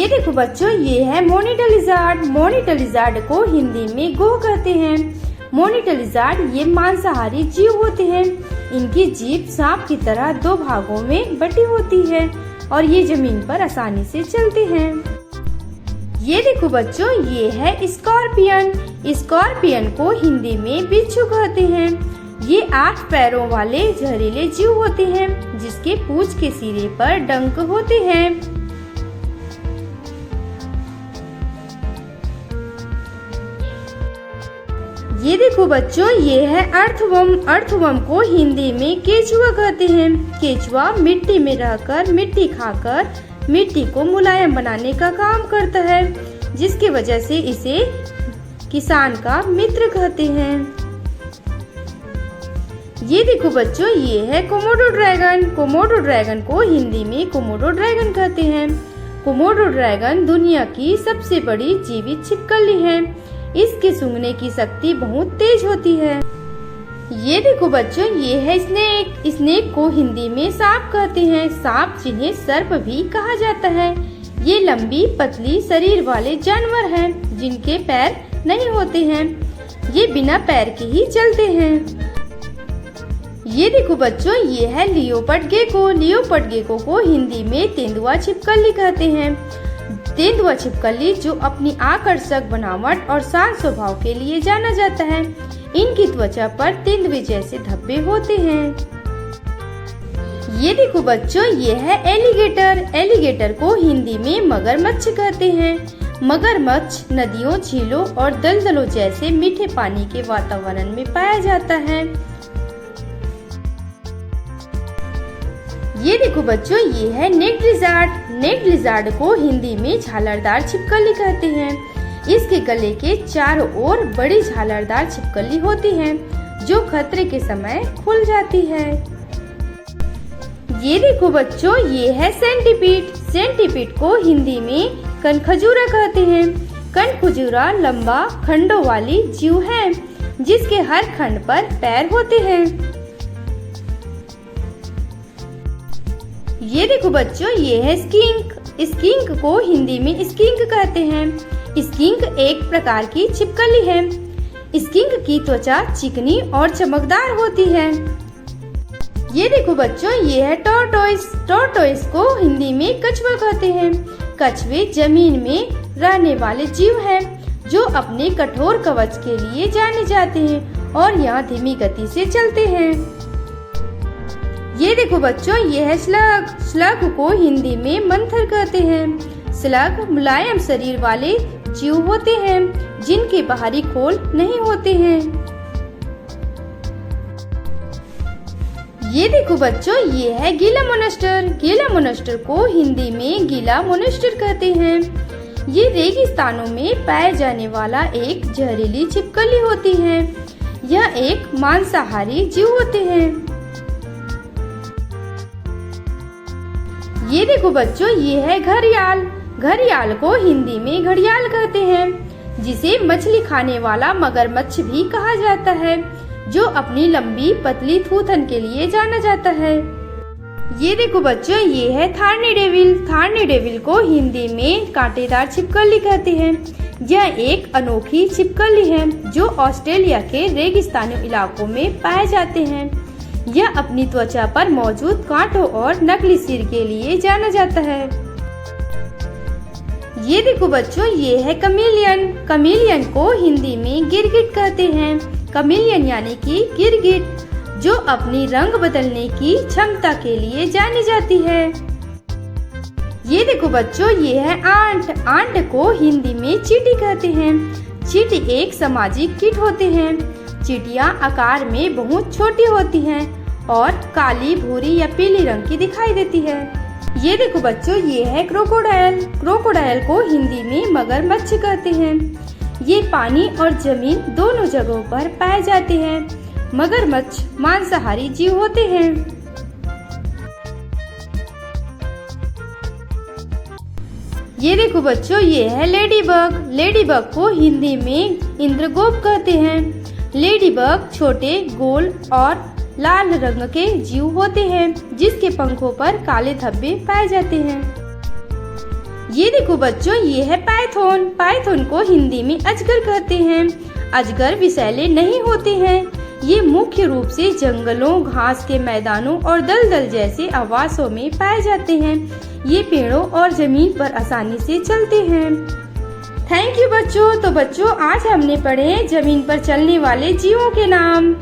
ये देखो बच्चों, ये है मोनिटर लिज़ार्ड। मोनिटर लिज़ार्ड को हिंदी में गोह कहते हैं। मोनिटर लिज़ार्ड ये मांसाहारी जीव होते हैं। इनकी जीभ सांप की तरह दो भागों में बटी होती है और ये जमीन पर आसानी से चलते हैं। ये देखो बच्चों, ये है स्कॉर्पियन। स्कॉर्पियन को हिंदी में बिच्छू कहते हैं। ये 8 पैरों वाले जहरीले जीव होते हैं जिसके पूंछ के सिरे पर डंक होते हैं। ये देखो बच्चों, ये है अर्थवर्म। अर्थवर्म को हिंदी में केचुआ कहते हैं। केचुआ मिट्टी में रहकर मिट्टी खाकर मिट्टी को मुलायम बनाने का काम करता है, जिसकी वजह से इसे किसान का मित्र कहते हैं। ये देखो बच्चों, ये है कोमोडो ड्रैगन। कोमोडो ड्रैगन को हिंदी में कोमोडो ड्रैगन कहते हैं। कोमोडो ड्रैगन दुनिया की सबसे बड़ी जीवित छिपकली है। इसके सूंघने की शक्ति बहुत तेज होती है। ये देखो बच्चों, ये है स्नेक। स्नेक को हिंदी में सांप कहते हैं। सांप जिन्हें सर्प भी कहा जाता है। ये लंबी पतली शरीर वाले जानवर हैं जिनके पैर नहीं होते हैं। ये बिना पैर के ही चलते हैं। ये देखो बच्चों, ये है लियोपर्ड गेको। लियोपर्ड गेको को हिंदी में तेंदुआ छिपकली कहते हैं। तेंदुआ छिपकली जो अपनी आकर्षक बनावट और शांत स्वभाव के लिए जाना जाता है। इनकी त्वचा पर तेंदुए जैसे धब्बे होते हैं। ये देखो बच्चों, ये है एलिगेटर। एलिगेटर को हिंदी में मगरमच्छ कहते हैं। मगरमच्छ नदियों, झीलों और दलदलों जैसे मीठे पानी के वातावरण में पाया जाता है। ये देखो बच्चों, ये है नेक्ड लिज़ार्ड। नेक्ड लिज़ार्ड को हिंदी में झालरदार छिपकली कहते हैं। इसके गले के चारों ओर बड़ी झालरदार छिपकली होती है जो खतरे के समय खुल जाती है। ये देखो बच्चों, ये है सेंटीपीड। सेंटीपीड को हिंदी में कनखजूरा कहते हैं। कनखजूरा लंबा खंडों वाली जीव है जिसके हर खंड पर पैर होते हैं। ये देखो बच्चों, ये है स्किंक। स्किंक को हिंदी में स्किंक कहते हैं। स्किंक एक प्रकार की छिपकली है। स्किंक की त्वचा चिकनी और चमकदार होती है। ये देखो बच्चों, ये है टॉर्टोइस। टॉर्टोइस को हिंदी में कछुआ कहते हैं। कछुए जमीन में रहने वाले जीव हैं जो अपने कठोर कवच के लिए जाने जाते हैं और यहाँ धीमी गति से चलते हैं। ये देखो बच्चों, ये है स्लग। स्लग को हिंदी में मंथर कहते हैं। स्लग मुलायम शरीर वाले जीव होते हैं जिनके बाहरी खोल नहीं होते हैं। ये देखो बच्चों, ये है गीला मोनेस्टर। गीला मोनेस्टर को हिंदी में गीला मोनेस्टर कहते हैं। ये रेगिस्तानों में पाए जाने वाला एक जहरीली छिपकली होती है। यह एक मांसाहारी जीव होते हैं। ये देखो बच्चों, ये है घड़ियाल। घड़ियाल को हिंदी में घड़ियाल कहते हैं, जिसे मछली खाने वाला मगरमच्छ भी कहा जाता है, जो अपनी लंबी पतली थूथन के लिए जाना जाता है। ये देखो बच्चों, ये है थार्नी डेविल। थार्नी डेविल को हिंदी में कांटेदार छिपकली कहते हैं। यह एक अनोखी छिपकली है जो ऑस्ट्रेलिया के रेगिस्तानी इलाकों में पाए जाते हैं। यह अपनी त्वचा पर मौजूद कांटों और नकली सिर के लिए जाना जाता है। ये देखो बच्चों, ये है कमीलियन। कमीलियन को हिंदी में गिरगिट कहते हैं। कमीलियन यानी कि गिरगिट जो अपनी रंग बदलने की क्षमता के लिए जानी जाती है। ये देखो बच्चों, ये है आंट। आंट को हिंदी में चींटी कहते हैं। चींटी एक सामाजिक कीट होते हैं। चींटियां आकार में बहुत छोटी होती हैं और काली, भूरी या पीली रंग की दिखाई देती है। ये देखो बच्चों, ये है क्रोकोडाइल। क्रोकोडाइल को हिंदी में मगरमच्छ कहते हैं। ये पानी और जमीन दोनों जगहों पर पाए जाते हैं। मगरमच्छ मांसाहारी जीव होते हैं। ये देखो बच्चों, ये है लेडीबग। लेडीबग को हिंदी में इंद्रगोप कहते हैं। लेडीबग छोटे, गोल और लाल रंग के जीव होते हैं जिसके पंखों पर काले धब्बे पाए जाते हैं। ये देखो बच्चों, ये है पाइथन। पाइथन को हिंदी में अजगर कहते हैं। अजगर विषैले नहीं होते हैं। ये मुख्य रूप से जंगलों, घास के मैदानों और दलदल जैसे आवासों में पाए जाते हैं। ये पेड़ों और जमीन पर आसानी से चलते हैं। थैंक यू बच्चों। तो बच्चों, आज हमने पढ़े जमीन पर चलने वाले जीवों के नाम।